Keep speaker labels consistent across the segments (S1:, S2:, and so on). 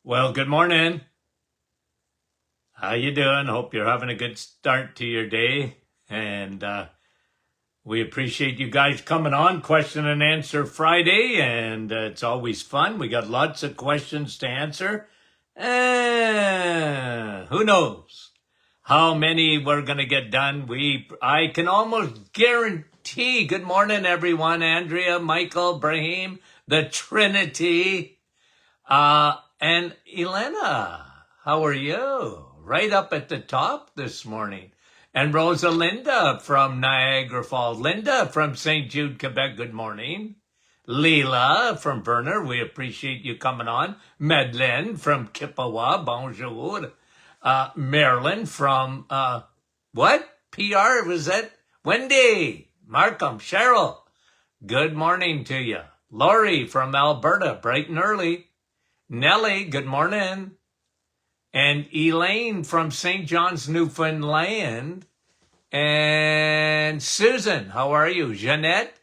S1: Well, good morning. How you doing? Hope you're having a good start to your day. And we appreciate you guys coming on Question and Answer Friday. And it's always fun. We got lots of questions to answer. And who knows how many we're going to get done. I can almost guarantee. Good morning, everyone. Andrea, Michael, Brahim, the Trinity. And Elena, how are you? Right up at the top this morning. And Rosalinda from Niagara Falls. Linda from St. Jude, Quebec, good morning. Leela from Verner, we appreciate you coming on. Madeleine from Kippawa, bonjour. Marilyn from, what? PR, was that? Wendy, Markham, Cheryl, good morning to you. Lori from Alberta, bright and early. Nellie, good morning. And Elaine from St. John's, Newfoundland. And Susan, how are you? Jeanette,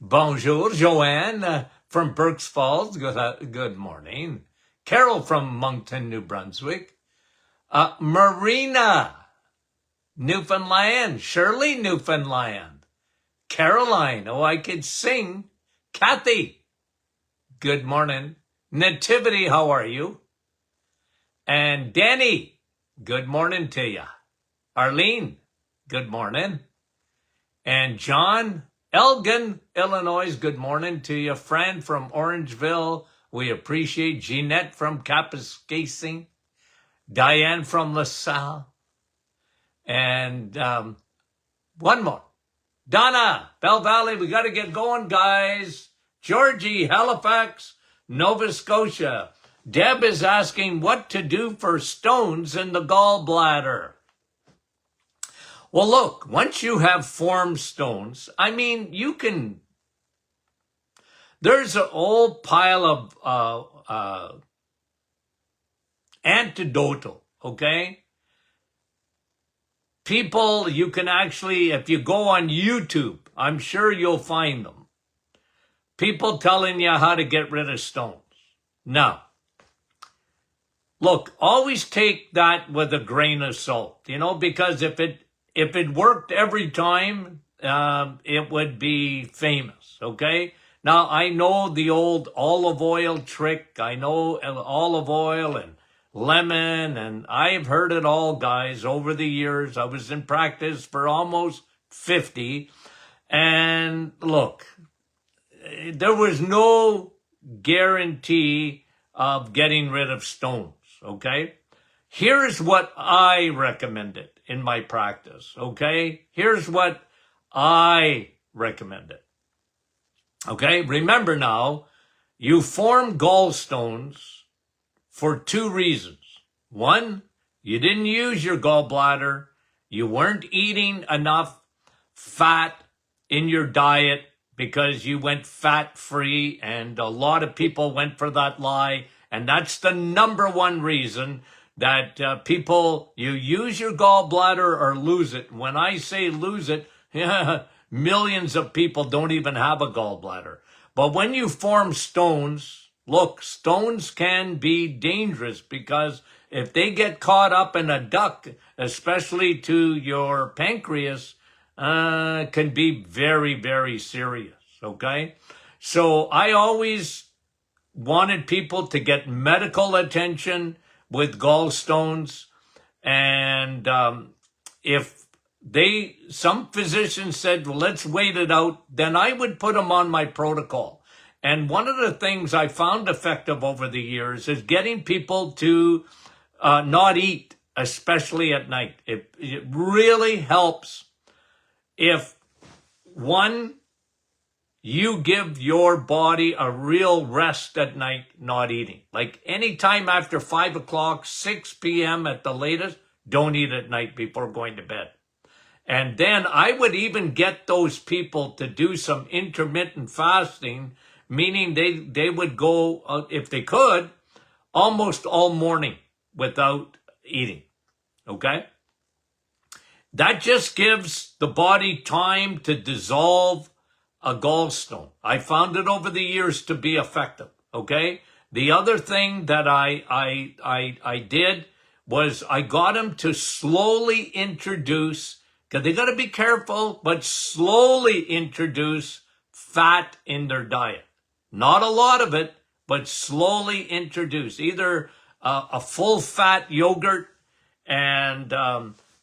S1: bonjour. Joanne from Berks Falls, good morning. Carol from Moncton, New Brunswick. Marina, Newfoundland. Shirley, Newfoundland. Caroline, oh, I could sing. Kathy, good morning. Nativity, how are you? And Danny, good morning to you. Arlene, good morning. And John, Elgin, Illinois, good morning to you. Fran from Orangeville, we appreciate. Jeanette from Kapuskasing. Diane from LaSalle. And one more. Donna, Bell Valley, we got to get going, guys. Georgie, Halifax, Nova Scotia. Deb is asking what to do for stones in the gallbladder. Well, look, once you have formed stones, I mean, you can, there's an old pile of antidotal, okay? People, you can actually, if you go on YouTube, I'm sure you'll find them. People telling you how to get rid of stones. Now, look, always take that with a grain of salt, because if it worked every time, it would be famous, okay? Now, I know the old olive oil trick. I know olive oil and lemon, and I've heard it all, guys, over the years. I was in practice for almost 50. And look, there was no guarantee of getting rid of stones, okay? Here's what I recommended in my practice, okay? Here's what I recommended, okay? Remember now, you form gallstones for two reasons. One, you didn't use your gallbladder. You weren't eating enough fat in your diet because you went fat-free, and a lot of people went for that lie. And that's the number one reason that people, you use your gallbladder or lose it. When I say lose it, millions of people don't even have a gallbladder. But when you form stones, look, stones can be dangerous because if they get caught up in a duct, especially to your pancreas, can be very, very serious, okay? So I always wanted people to get medical attention with gallstones. And if some physicians said, well, let's wait it out, then I would put them on my protocol. And one of the things I found effective over the years is getting people to not eat, especially at night. It really helps if, one, you give your body a real rest at night, not eating. Like anytime after 5 o'clock, 6 p.m. at the latest, don't eat at night before going to bed. And then I would even get those people to do some intermittent fasting, meaning they would go, if they could, almost all morning without eating, okay? That just gives the body time to dissolve a gallstone. I found it over the years to be effective, okay? The other thing that I did was I got them to slowly introduce, because they got to be careful, but slowly introduce fat in their diet. Not a lot of it, but slowly introduce either a full fat yogurt and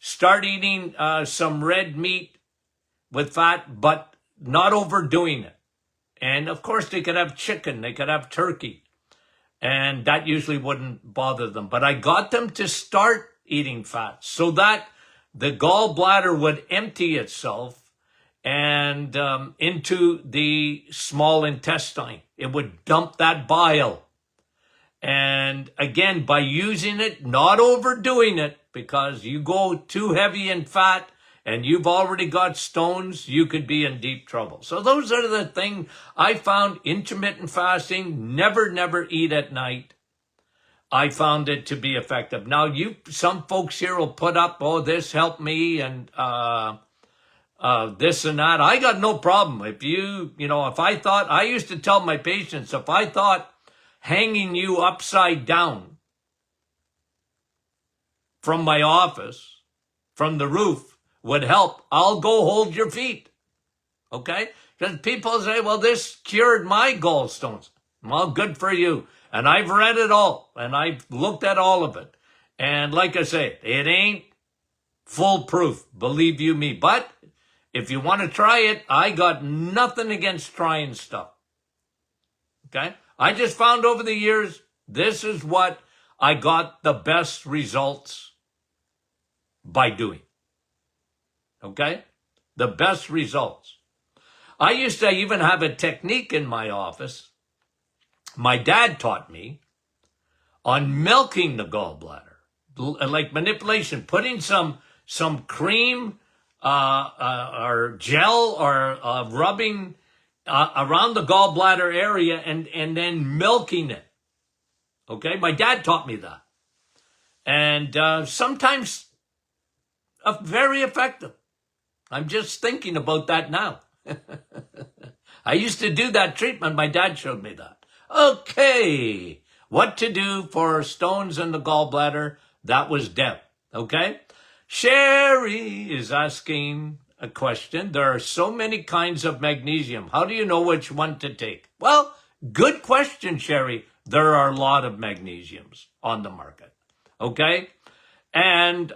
S1: start eating some red meat with fat, but not overdoing it. And of course, they could have chicken, they could have turkey, and that usually wouldn't bother them. But I got them to start eating fat so that the gallbladder would empty itself and into the small intestine. It would dump that bile. And again, by using it, not overdoing it, because you go too heavy in fat and you've already got stones, you could be in deep trouble. So those are the things I found. Intermittent fasting, never eat at night. I found it to be effective. Now, some folks here will put up, oh, this helped me and this and that. I got no problem. If I thought, I used to tell my patients, if I thought hanging you upside down from my office, from the roof, would help, I'll go hold your feet. Okay? Because people say, well, this cured my gallstones. Well, good for you. And I've read it all, and I've looked at all of it. And like I say, it ain't foolproof, believe you me. But if you want to try it, I got nothing against trying stuff. Okay? I just found over the years, this is what I got the best results by doing. Okay? The best results. I used to even have a technique in my office my dad taught me on milking the gallbladder, like manipulation, putting some cream or gel or rubbing around the gallbladder area and then milking it. Okay, my dad taught me that, and sometimes very effective. I'm just thinking about that now. I used to do that treatment. My dad showed me that. Okay, what to do for stones in the gallbladder? That was Deb. Okay, Sherry is asking a question. There are so many kinds of magnesium. How do you know which one to take? Well, good question, Sherry. There are a lot of magnesiums on the market. Okay, and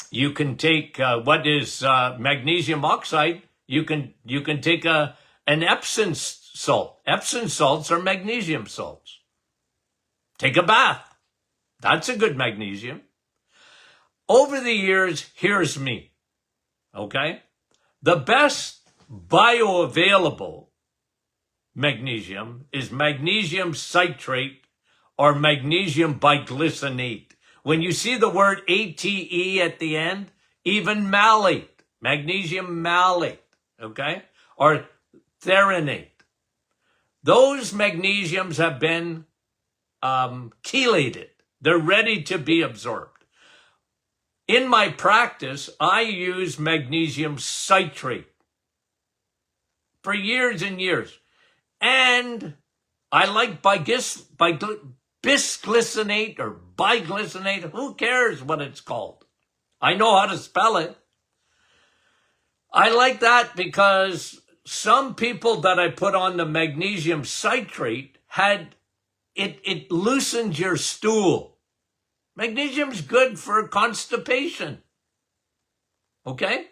S1: you can take what is magnesium oxide. You can take an Epsom salt. Epsom salts are magnesium salts. Take a bath. That's a good magnesium. Over the years, here's me. Okay? The best bioavailable magnesium is magnesium citrate or magnesium biglycinate. When you see the word ATE at the end, even malate, magnesium malate, okay? Or threonate. Those magnesiums have been chelated. They're ready to be absorbed. In my practice, I use magnesium citrate for years and years. And I like bisglycinate or biglycinate. Who cares what it's called? I know how to spell it. I like that because some people that I put on the magnesium citrate had it loosens your stool. Magnesium's good for constipation. Okay?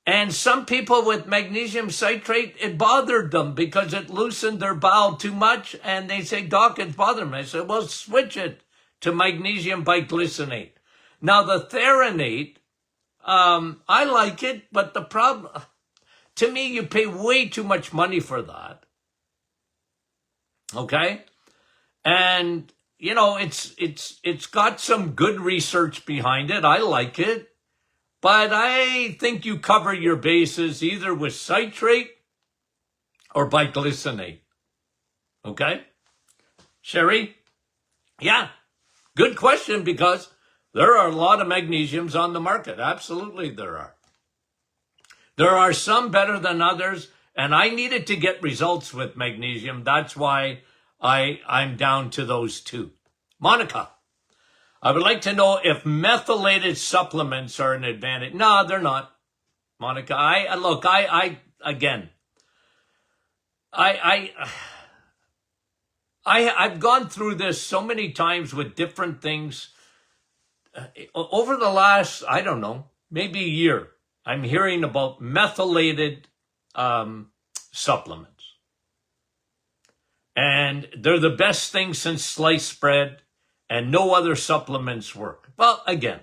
S1: And some people with magnesium citrate, it bothered them because it loosened their bowel too much. And they say, Doc, it's bothering me. I said, well, switch it to magnesium biglycinate. Now, the threonate, I like it, but the problem, to me, you pay way too much money for that. Okay? And, you know, it's got some good research behind it. I like it. But I think you cover your bases either with citrate or biglycinate. Okay? Sherry? Yeah. Good question, because there are a lot of magnesiums on the market. Absolutely there are. There are some better than others, And I needed to get results with magnesium. That's why I'm down to those two. Monica, I would like to know if methylated supplements are an advantage. No, they're not. Monica, I've gone through this so many times with different things. Over the last, I don't know, maybe a year, I'm hearing about methylated supplements. And they're the best thing since sliced bread, and no other supplements work. Well, again,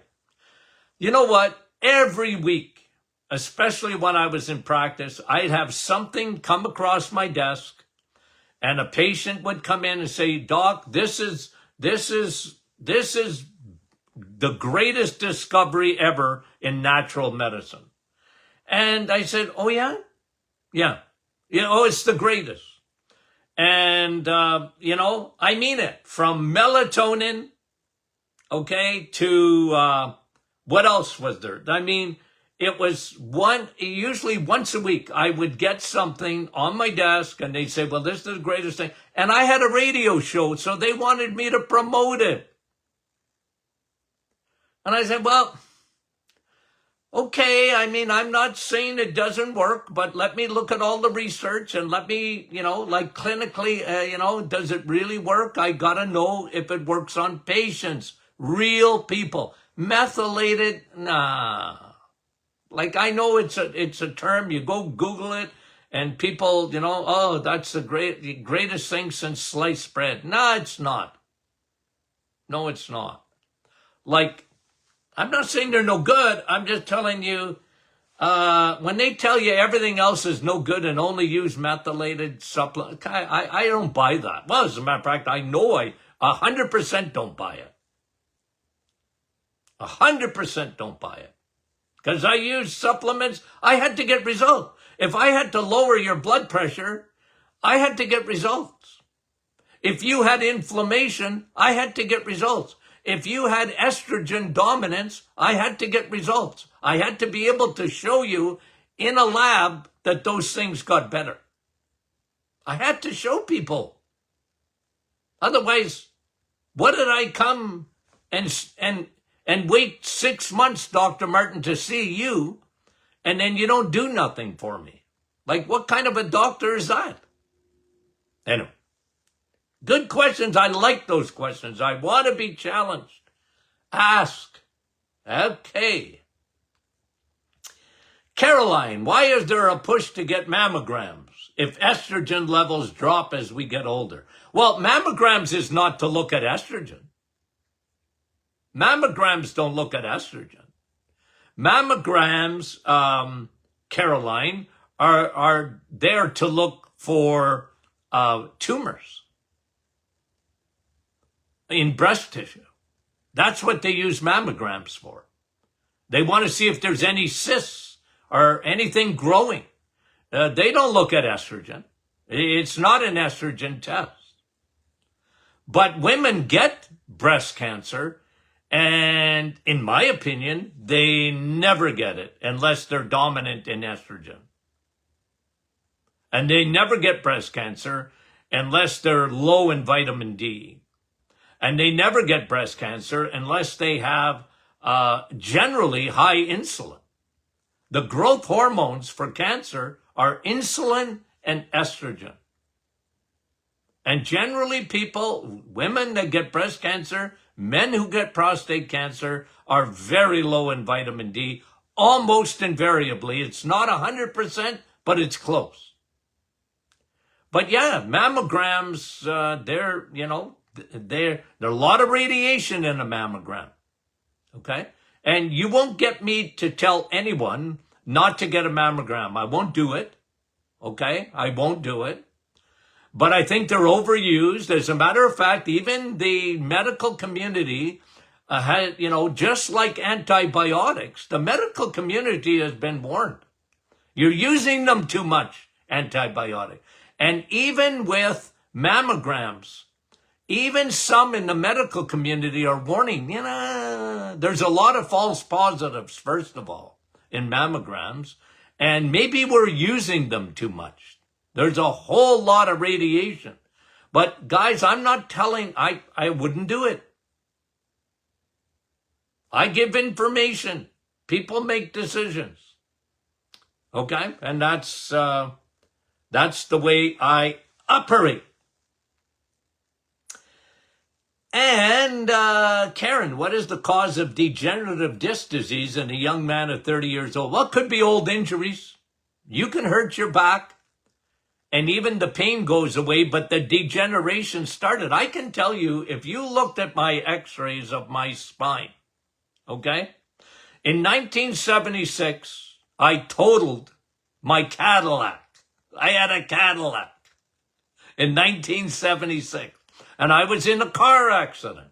S1: you know what? Every week, especially when I was in practice, I'd have something come across my desk, and a patient would come in and say, Doc, this is the greatest discovery ever in natural medicine. And I said, oh yeah? Yeah. It's the greatest. And, I mean it. From melatonin, okay, to, what else was there? I mean, it was usually once a week, I would get something on my desk and they'd say, well, this is the greatest thing. And I had a radio show, so they wanted me to promote it. And I said, well, okay, I mean, I'm not saying it doesn't work, but let me look at all the research and let me, like clinically, does it really work? I got to know if it works on patients, real people. Methylated, nah. Like, I know it's a term, you go Google it, and people, oh, that's the greatest thing since sliced bread. No, it's not. No, it's not. Like, I'm not saying they're no good. I'm just telling you, when they tell you everything else is no good and only use methylated supplement, I don't buy that. Well, as a matter of fact, I know I 100% don't buy it. 100% don't buy it. Because I use supplements, I had to get results. If I had to lower your blood pressure, I had to get results. If you had inflammation, I had to get results. If you had estrogen dominance, I had to get results. I had to be able to show you in a lab that those things got better. I had to show people. Otherwise, what did I come and wait 6 months, Dr. Martin, to see you, and then you don't do nothing for me? Like, what kind of a doctor is that? Anyway. Good questions. I like those questions. I want to be challenged. Ask. Okay. Caroline, why is there a push to get mammograms if estrogen levels drop as we get older? Well, mammograms is not to look at estrogen. Mammograms don't look at estrogen. Mammograms, Caroline, are there to look for tumors in breast tissue. That's what they use mammograms for. They want to see if there's any cysts or anything growing. They don't look at estrogen. It's not an estrogen test. But women get breast cancer, and in my opinion, they never get it unless they're dominant in estrogen. And they never get breast cancer unless they're low in vitamin D. And they never get breast cancer unless they have generally high insulin. The growth hormones for cancer are insulin and estrogen. And generally people, women that get breast cancer, men who get prostate cancer are very low in vitamin D, almost invariably. It's not 100%, but it's close. But yeah, mammograms, there's a lot of radiation in a mammogram, okay? And you won't get me to tell anyone not to get a mammogram. I won't do it, okay? I won't do it. But I think they're overused. As a matter of fact, even the medical community, just like antibiotics, the medical community has been warned. You're using them too much, antibiotic. And even with mammograms, even some in the medical community are warning, there's a lot of false positives, first of all, in mammograms. And maybe we're using them too much. There's a whole lot of radiation. But guys, I'm not telling, I wouldn't do it. I give information. People make decisions. Okay? And that's the way I operate. And Karen, what is the cause of degenerative disc disease in a young man of 30 years old? Well, it could be old injuries. You can hurt your back, and even the pain goes away, but the degeneration started. I can tell you, if you looked at my x-rays of my spine, okay? In 1976, I totaled my Cadillac. I had a Cadillac in 1976. And I was in a car accident.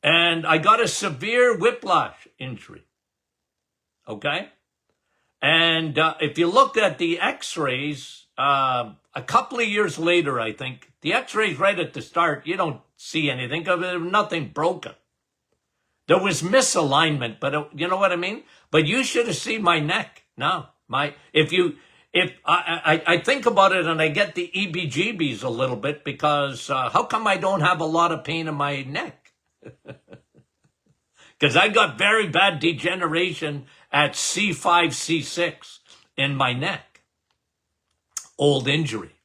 S1: And I got a severe whiplash injury. Okay? And if you looked at the x-rays, a couple of years later, I think, the x-rays right at the start, you don't see anything because there was nothing broken. There was misalignment, but you know what I mean? But you should have seen my neck. No, if I think about it and I get the EBGBs a little bit because how come I don't have a lot of pain in my neck? Because I got very bad degeneration at C5, C6 in my neck. Old injury.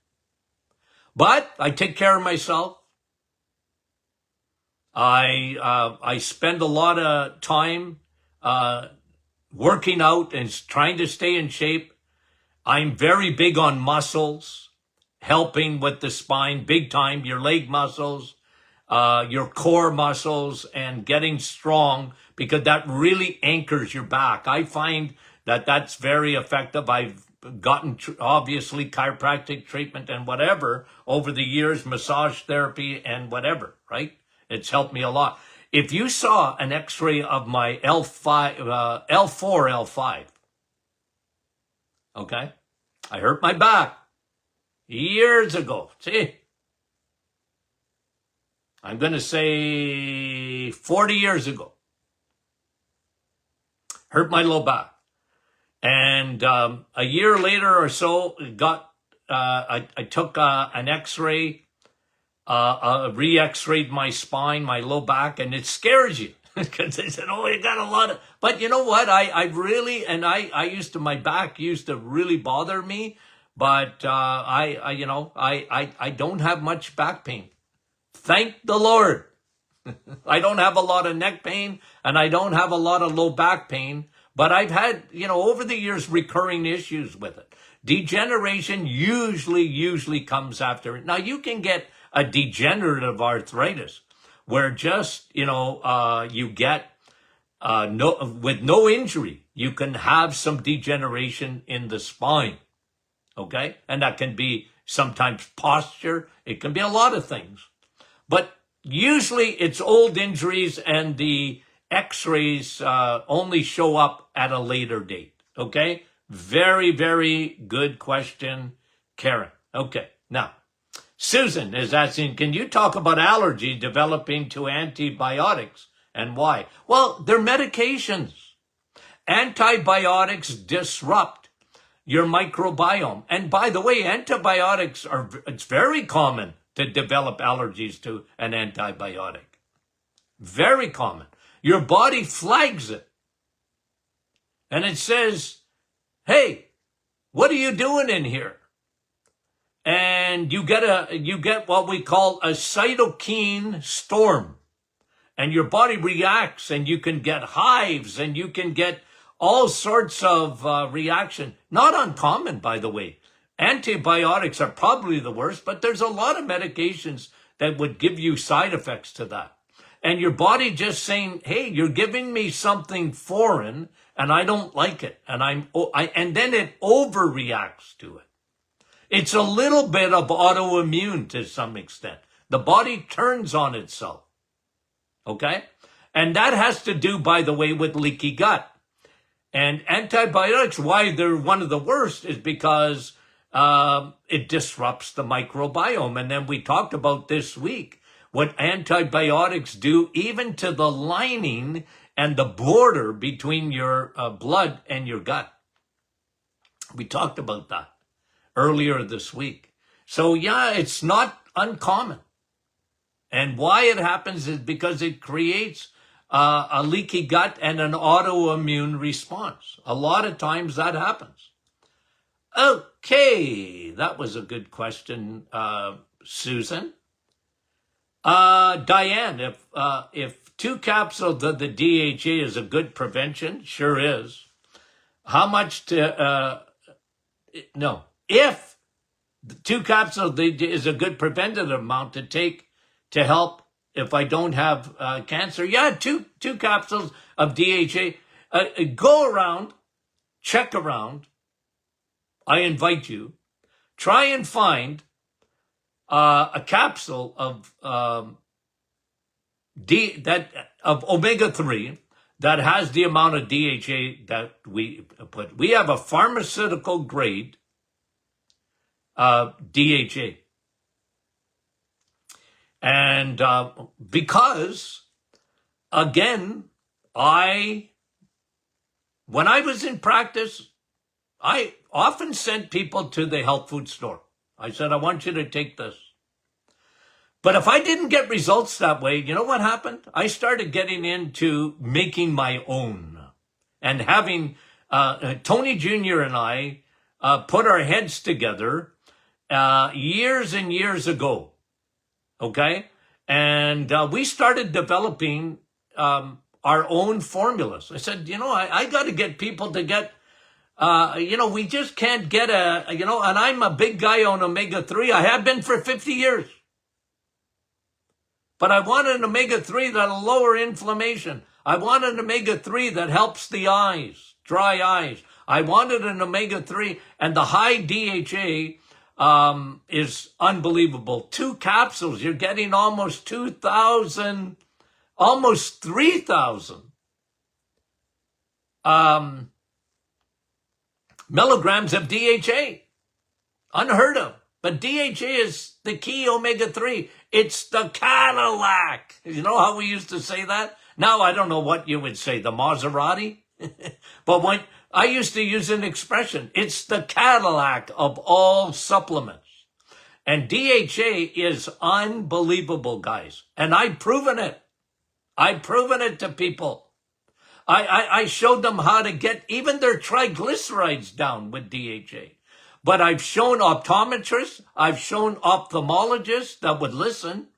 S1: But I take care of myself. I spend a lot of time working out and trying to stay in shape. I'm very big on muscles, helping with the spine, big time, your leg muscles, your core muscles, and getting strong because that really anchors your back. I find that that's very effective. I've gotten, obviously, chiropractic treatment and whatever over the years, massage therapy and whatever, right? It's helped me a lot. If you saw an x-ray of my L4, L5, okay? I hurt my back years ago. See? I'm going to say 40 years ago. Hurt my low back. And a year later or so, I took an x-ray, re-x-rayed my spine, my low back, and it scares you. Because they said, oh, you got a lot of, but you know what? I really, and I used to, my back used to really bother me, but I don't have much back pain. Thank the Lord. I don't have a lot of neck pain and I don't have a lot of low back pain, but I've had, over the years, recurring issues with it. Degeneration usually comes after it. Now you can get a degenerative arthritis, where just, you get, with no injury, you can have some degeneration in the spine, okay? And that can be sometimes posture. It can be a lot of things. But usually it's old injuries and the x-rays only show up at a later date, okay? Very, very good question, Karen. Okay, now. Susan is asking, can you talk about allergy developing to antibiotics and why? Well, they're medications. Antibiotics disrupt your microbiome. And by the way, antibiotics it's very common to develop allergies to an antibiotic. Very common. Your body flags it. And it says, hey, what are you doing in here? And you get what we call a cytokine storm. And your body reacts and you can get hives and you can get all sorts of reaction. Not uncommon, by the way. Antibiotics are probably the worst, but there's a lot of medications that would give you side effects to that. And your body just saying, hey, you're giving me something foreign and I don't like it. And and then it overreacts to it. It's a little bit of autoimmune to some extent. The body turns on itself. Okay? And that has to do, by the way, with leaky gut. And antibiotics, why they're one of the worst is because it disrupts the microbiome. And then we talked about this week what antibiotics do even to the lining and the border between your blood and your gut. We talked about that earlier this week. So yeah, it's not uncommon. And why it happens is because it creates a leaky gut and an autoimmune response. A lot of times that happens. Okay, that was a good question, Susan. Diane, if 2 capsules of the DHA is a good prevention, sure is. How much to, no, if 2 capsules is a good preventative amount to take to help if I don't have cancer, yeah, two capsules of DHA. Go around, check around. I invite you. Try and find a capsule of omega-3 that has the amount of DHA that we put. We have a pharmaceutical grade DHA. And because, again, when I was in practice, I often sent people to the health food store. I said, I want you to take this. But if I didn't get results that way, you know what happened? I started getting into making my own and having Tony Jr. and I put our heads together years and years ago. Okay? And we started developing our own formulas. I said, I got to get people to get, we just can't get and I'm a big guy on omega-3. I have been for 50 years. But I want an omega-3 that'll lower inflammation. I want an omega-3 that helps the eyes, dry eyes. I wanted an omega-3, and the high DHA is unbelievable. 2 capsules, you're getting almost 2,000, almost 3,000 milligrams of DHA. Unheard of. But DHA is the key omega-3. It's the Cadillac. You know how we used to say that? Now I don't know what you would say, the Maserati? But when I used to use an expression, it's the Cadillac of all supplements. And DHA is unbelievable, guys. And I've proven it. I've proven it to people. I showed them how to get even their triglycerides down with DHA. But I've shown optometrists, I've shown ophthalmologists that would listen.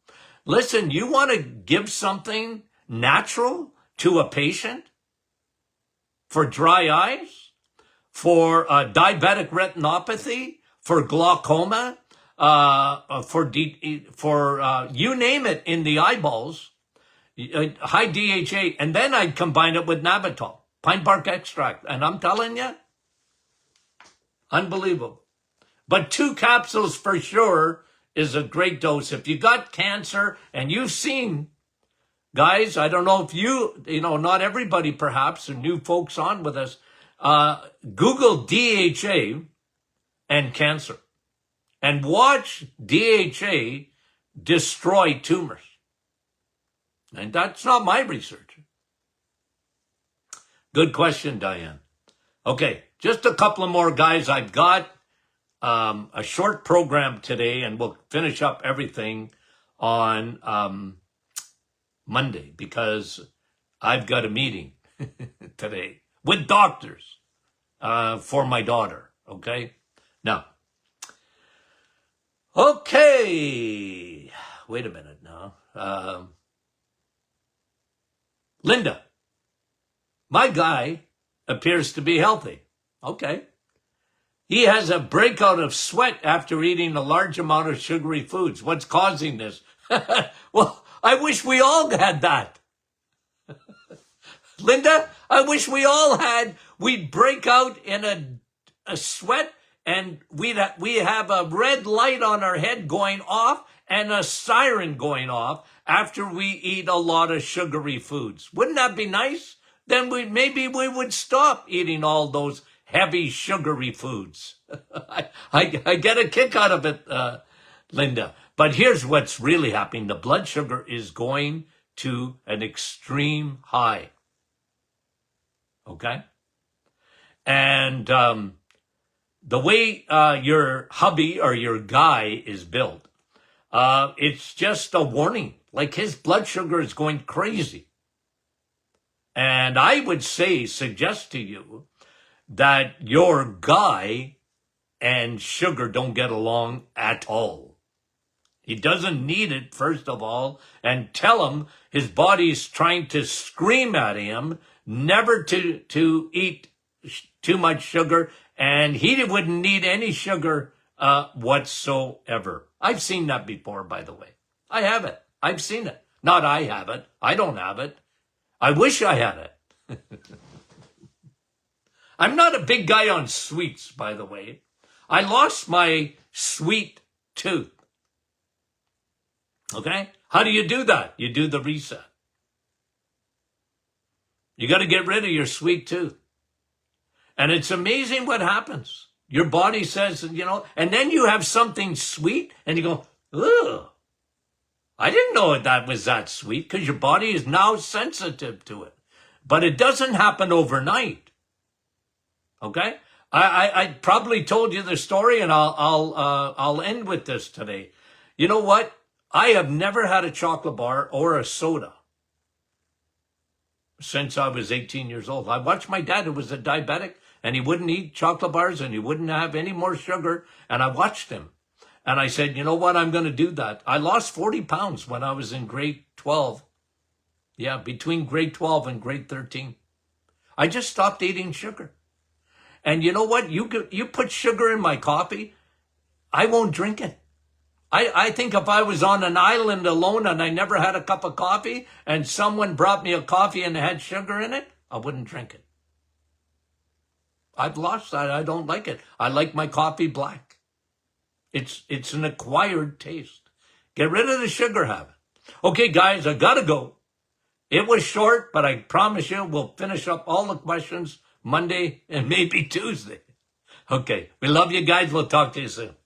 S1: Listen, you want to give something natural to a patient for dry eyes, for diabetic retinopathy, for glaucoma, for you name it in the eyeballs, high DHA, and then I'd combine it with Navital, pine bark extract. And I'm telling you, unbelievable. But 2 capsules for sure is a great dose. If you got cancer and you've seen, guys, I don't know if not everybody perhaps, and new folks on with us, Google DHA and cancer and watch DHA destroy tumors. And that's not my research. Good question, Diane. Okay, just a couple of more, guys. I've got a short program today, and we'll finish up everything on Monday because I've got a meeting today with doctors for my daughter, okay? Now, okay, wait a minute now. Linda, my guy appears to be healthy. Okay. He has a breakout of sweat after eating a large amount of sugary foods. What's causing this? Well, I wish we all had that. Linda, I wish we all had. We'd break out in a sweat and we have a red light on our head going off and a siren going off after we eat a lot of sugary foods. Wouldn't that be nice? Then maybe we would stop eating all those heavy sugary foods. I get a kick out of it, Linda. But here's what's really happening. The blood sugar is going to an extreme high. Okay? And the way your hubby or your guy is built, it's just a warning. Like his blood sugar is going crazy. And I would suggest to you that your guy and sugar don't get along at all. He doesn't need it, first of all, and tell him his body's trying to scream at him never to eat too much sugar, and he wouldn't need any sugar whatsoever. I've seen that before, by the way. I have it. I've seen it. Not I have it. I don't have it. I wish I had it. I'm not a big guy on sweets, by the way. I lost my sweet tooth. Okay? How do you do that? You do the reset. You got to get rid of your sweet tooth. And it's amazing what happens. Your body says, and then you have something sweet and you go, ugh. I didn't know that was that sweet, because your body is now sensitive to it. But it doesn't happen overnight. Okay? I probably told you the story, and I'll end with this today. You know what? I have never had a chocolate bar or a soda since I was 18 years old. I watched my dad, who was a diabetic, and he wouldn't eat chocolate bars and he wouldn't have any more sugar. And I watched him. And I said, you know what? I'm going to do that. I lost 40 pounds when I was in grade 12. Yeah, between grade 12 and grade 13. I just stopped eating sugar. And you know what? You put sugar in my coffee, I won't drink it. I think if I was on an island alone and I never had a cup of coffee and someone brought me a coffee and it had sugar in it, I wouldn't drink it. I've lost that. I don't like it. I like my coffee black. It's an acquired taste. Get rid of the sugar habit. Okay, guys, I got to go. It was short, but I promise you we'll finish up all the questions Monday and maybe Tuesday. Okay, we love you guys. We'll talk to you soon.